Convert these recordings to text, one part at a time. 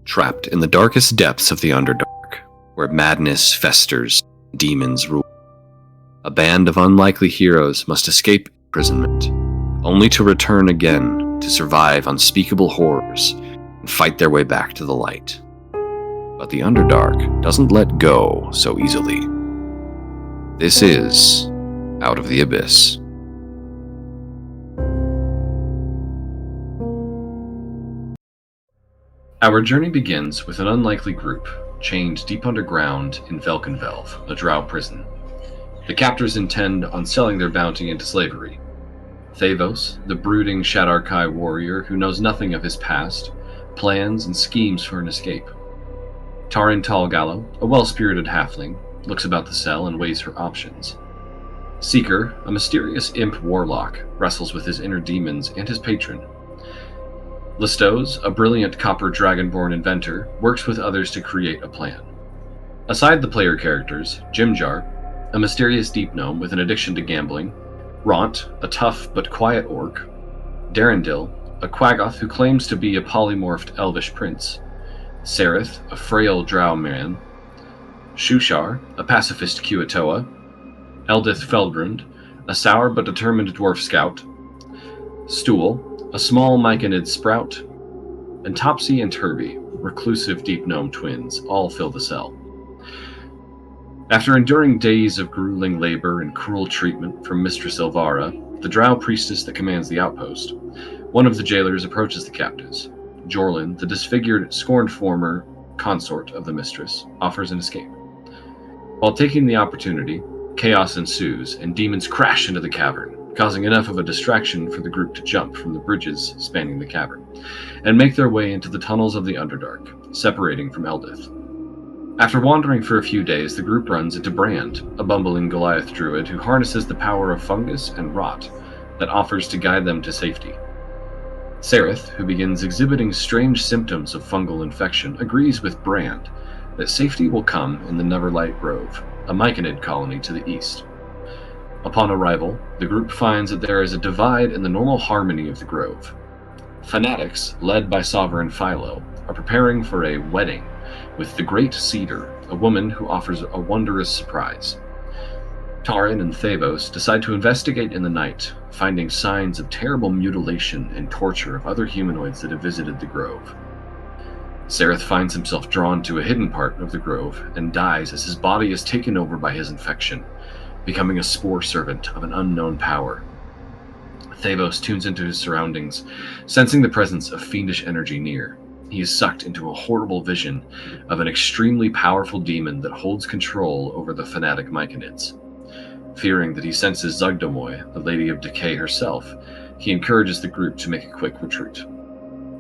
Trapped in the darkest depths of the Underdark, where madness festers, demons rule, a band of unlikely heroes must escape imprisonment, only to return again to survive unspeakable horrors and fight their way back to the light. But the Underdark doesn't let go so easily. This is Out of the Abyss. Our journey begins with an unlikely group chained deep underground in Velconv, a drow prison. The captors intend on selling their bounty into slavery. Thavos, the brooding Shadowfell warrior who knows nothing of his past, plans and schemes for an escape. Tarin Tallgallow, a well-spirited halfling, looks about the cell and weighs her options. Seeker, a mysterious imp warlock, wrestles with his inner demons and his patron. Listos, a brilliant copper dragonborn inventor, works with others to create a plan. Aside the player characters, Jimjar, a mysterious deep gnome with an addiction to gambling, Ront, a tough but quiet orc, Darendil, a quaggoth who claims to be a polymorphed elvish prince, Sereth, a frail drow man, Shushar, a pacifist Kuatoa, Eldith Feldrund, a sour but determined dwarf scout, Stool, a small myconid sprout, and Topsy and Turby, reclusive deep gnome twins, all fill the cell. After enduring days of grueling labor and cruel treatment from Mistress Elvara, the drow priestess that commands the outpost, one of the jailers approaches the captives. Jorlin, the disfigured, scorned former consort of the mistress, offers an escape. While taking the opportunity, chaos ensues and demons crash into the cavern, causing enough of a distraction for the group to jump from the bridges spanning the cavern, and make their way into the tunnels of the Underdark, separating from Eldith. After wandering for a few days, the group runs into Brand, a bumbling Goliath druid who harnesses the power of fungus and rot that offers to guide them to safety. Sereth, who begins exhibiting strange symptoms of fungal infection, agrees with Brand that safety will come in the Neverlight Grove, a myconid colony to the east. Upon arrival, the group finds that there is a divide in the normal harmony of the grove. Fanatics, led by Sovereign Philo, are preparing for a wedding with the Great Cedar, a woman who offers a wondrous surprise. Tarin and Thavos decide to investigate in the night, finding signs of terrible mutilation and torture of other humanoids that have visited the grove. Sereth finds himself drawn to a hidden part of the grove and dies as his body is taken over by his infection, becoming a spore servant of an unknown power. Thavos tunes into his surroundings, sensing the presence of fiendish energy near. He is sucked into a horrible vision of an extremely powerful demon that holds control over the fanatic myconids. Fearing that he senses Zugdamoy, the Lady of Decay herself, he encourages the group to make a quick retreat.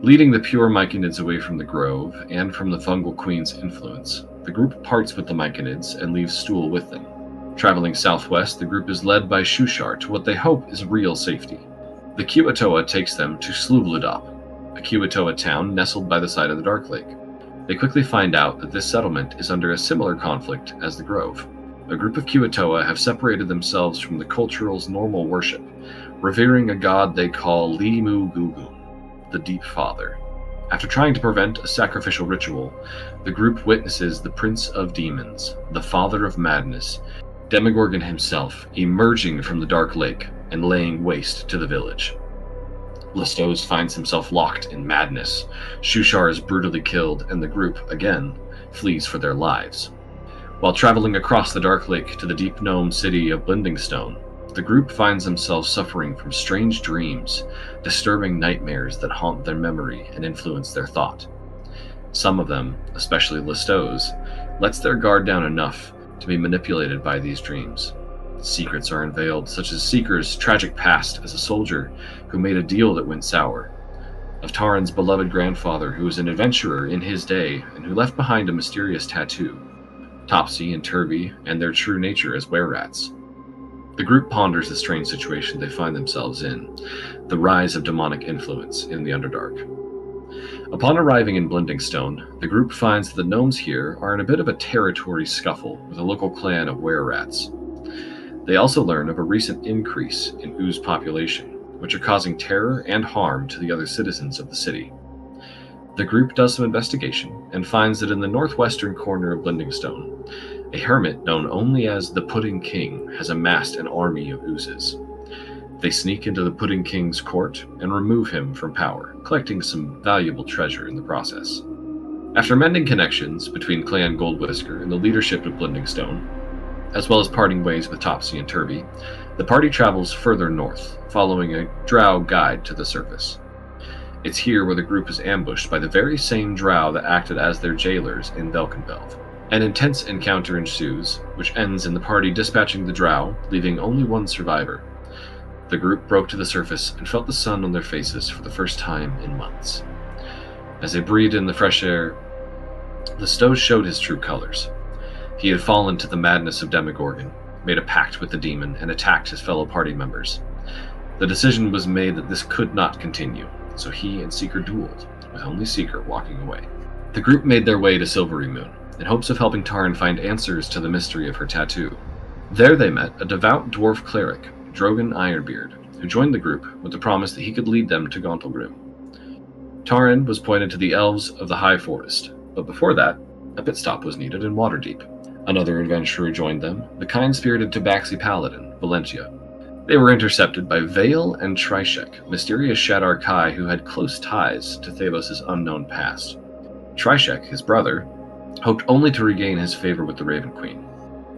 Leading the pure myconids away from the grove and from the fungal queen's influence, the group parts with the myconids and leaves Stool with them. Traveling southwest, the group is led by Shushar to what they hope is real safety. The Kuatoa takes them to Sluvlodop, a Kuatoa town nestled by the side of the Dark Lake. They quickly find out that this settlement is under a similar conflict as the Grove. A group of Kuatoa have separated themselves from the cultural's normal worship, revering a god they call Limu Gugu, the Deep Father. After trying to prevent a sacrificial ritual, the group witnesses the Prince of Demons, the Father of Madness, Demogorgon himself, emerging from the Dark Lake and laying waste to the village. Listos finds himself locked in madness. Shushar is brutally killed, and the group, again, flees for their lives. While traveling across the Dark Lake to the deep gnome city of Blingdenstone, the group finds themselves suffering from strange dreams, disturbing nightmares that haunt their memory and influence their thought. Some of them, especially Listos, lets their guard down enough to be manipulated by these dreams. Secrets are unveiled, such as Seeker's tragic past as a soldier who made a deal that went sour, of Tarin's beloved grandfather who was an adventurer in his day and who left behind a mysterious tattoo, Topsy and Turby and their true nature as were-rats. The group ponders the strange situation they find themselves in, the rise of demonic influence in the Underdark. Upon arriving in Blingdenstone, the group finds that the gnomes here are in a bit of a territory scuffle with a local clan of were-rats. They also learn of a recent increase in ooze population, which are causing terror and harm to the other citizens of the city. The group does some investigation and finds that in the northwestern corner of Blingdenstone, a hermit known only as the Pudding King has amassed an army of oozes. They sneak into the Pudding King's court and remove him from power, collecting some valuable treasure in the process. After mending connections between Clan Goldwhisker and the leadership of Blingdenstone, as well as parting ways with Topsy and Turvy, the party travels further north, following a drow guide to the surface. It's here where the group is ambushed by the very same drow that acted as their jailers in Velconv. An intense encounter ensues, which ends in the party dispatching the drow, leaving only one survivor. The group broke to the surface and felt the sun on their faces for the first time in months. As they breathed in the fresh air, the Stowe showed his true colors. He had fallen to the madness of Demogorgon, made a pact with the demon, and attacked his fellow party members. The decision was made that this could not continue, so he and Seeker dueled, with only Seeker walking away. The group made their way to Silvery Moon, in hopes of helping Taryn find answers to the mystery of her tattoo. There they met a devout dwarf cleric, Drogan Ironbeard, who joined the group with the promise that he could lead them to Gauntlgrim. Taryn was pointed to the elves of the High Forest, but before that, a pit stop was needed in Waterdeep. Another adventurer joined them, the kind-spirited Tabaxi paladin, Valentia. They were intercepted by Vale and Trishek, mysterious Shadar Kai who had close ties to Thavos' unknown past. Trishek, his brother, hoped only to regain his favor with the Raven Queen.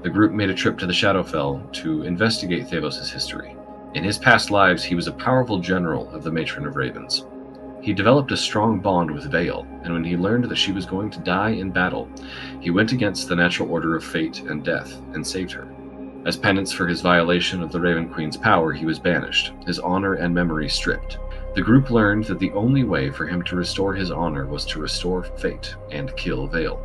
The group made a trip to the Shadowfell to investigate Thavos' history. In his past lives, he was a powerful general of the Matron of Ravens. He developed a strong bond with Vale, and when he learned that she was going to die in battle, he went against the natural order of fate and death and saved her. As penance for his violation of the Raven Queen's power, he was banished, his honor and memory stripped. The group learned that the only way for him to restore his honor was to restore fate and kill Vale.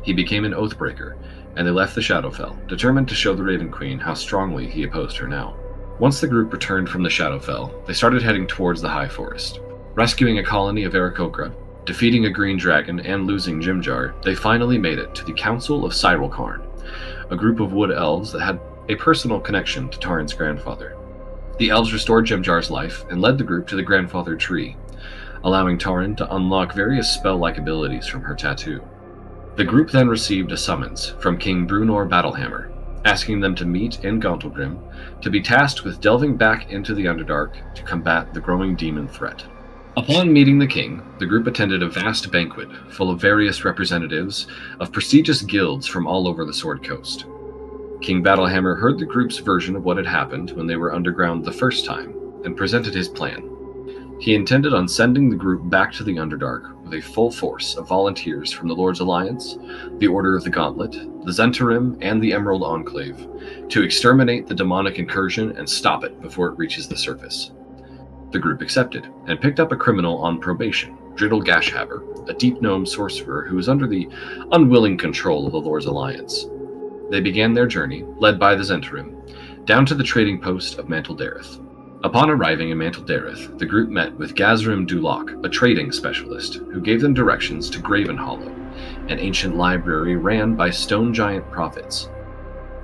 He became an Oathbreaker, and they left the Shadowfell, determined to show the Raven Queen how strongly he opposed her now. Once the group returned from the Shadowfell, they started heading towards the High Forest. Rescuing a colony of Aarakocra, defeating a green dragon, and losing Jimjar, they finally made it to the Council of Cyrocarn, a group of wood elves that had a personal connection to Taryn's grandfather. The elves restored Jimjar's life and led the group to the grandfather tree, allowing Taryn to unlock various spell-like abilities from her tattoo. The group then received a summons from King Brunor Battlehammer, asking them to meet in Gauntlgrim to be tasked with delving back into the Underdark to combat the growing demon threat. Upon meeting the king, the group attended a vast banquet full of various representatives of prestigious guilds from all over the Sword Coast. King Battlehammer heard the group's version of what had happened when they were underground the first time and presented his plan. He intended on sending the group back to the Underdark with a full force of volunteers from the Lord's Alliance, the Order of the Gauntlet, the Zhentarim, and the Emerald Enclave to exterminate the demonic incursion and stop it before it reaches the surface. The group accepted and picked up a criminal on probation, Driddle Gashhaber, a deep gnome sorcerer who was under the unwilling control of the Lord's Alliance. They began their journey, led by the Zhentarim, down to the trading post of Manteldareth. Upon arriving in Manteldareth, the group met with Gazrim Dulok, a trading specialist, who gave them directions to Graven Hollow, an ancient library ran by stone giant prophets.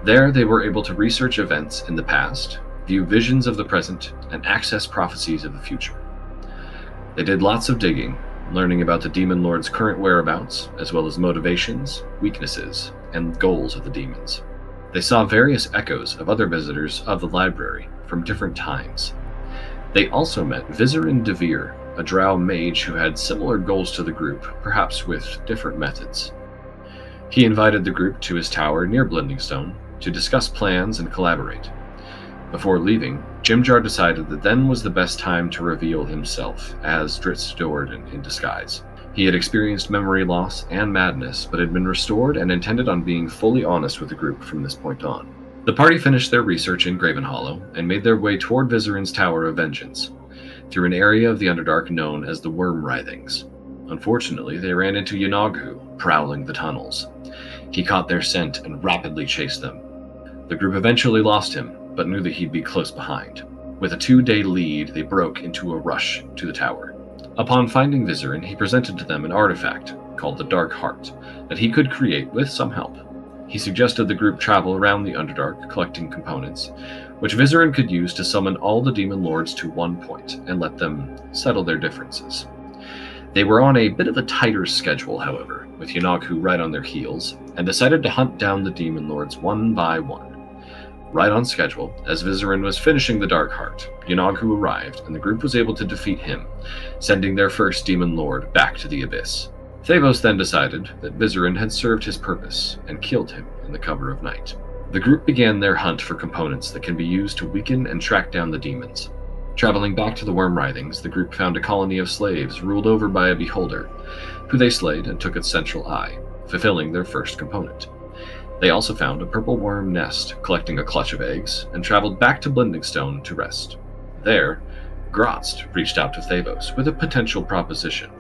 There they were able to research events in the past, view visions of the present, and access prophecies of the future. They did lots of digging, learning about the Demon Lord's current whereabouts, as well as motivations, weaknesses, and goals of the demons. They saw various echoes of other visitors of the library from different times. They also met Vizerin Devere, a drow mage who had similar goals to the group, perhaps with different methods. He invited the group to his tower near Blingdenstone to discuss plans and collaborate. Before leaving, Jimjar decided that then was the best time to reveal himself as Dritz Do'Urden in disguise. He had experienced memory loss and madness, but had been restored and intended on being fully honest with the group from this point on. The party finished their research in Graven Hollow and made their way toward Vizerin's Tower of Vengeance, through an area of the Underdark known as the Worm Writhings. Unfortunately, they ran into Yanaghu, prowling the tunnels. He caught their scent and rapidly chased them. The group eventually lost him, but knew that he'd be close behind. With a 2-day lead, they broke into a rush to the tower. Upon finding Vizerin, he presented to them an artifact called the Dark Heart that he could create with some help. He suggested the group travel around the Underdark, collecting components, which Vizerin could use to summon all the demon lords to one point and let them settle their differences. They were on a bit of a tighter schedule, however, with Yunaghu right on their heels, and decided to hunt down the demon lords one by one. Right on schedule, as Vizerin was finishing the Dark Heart, Yunaghu arrived, and the group was able to defeat him, sending their first demon lord back to the Abyss. Thavos then decided that Vizerin had served his purpose, and killed him in the cover of night. The group began their hunt for components that can be used to weaken and track down the demons. Traveling back to the Worm Writhings, the group found a colony of slaves ruled over by a beholder, who they slayed and took its central eye, fulfilling their first component. They also found a purple worm nest, collecting a clutch of eggs, and traveled back to Blingdenstone to rest. There, Grotst reached out to Thavos with a potential proposition.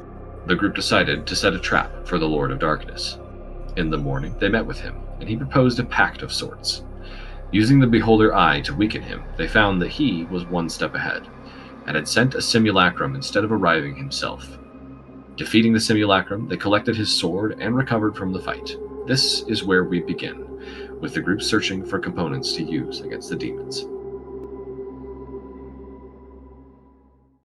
The group decided to set a trap for the Lord of Darkness. In the morning, they met with him, and he proposed a pact of sorts. Using the Beholder Eye to weaken him, they found that he was one step ahead, and had sent a simulacrum instead of arriving himself. Defeating the simulacrum, they collected his sword and recovered from the fight. This is where we begin, with the group searching for components to use against the demons.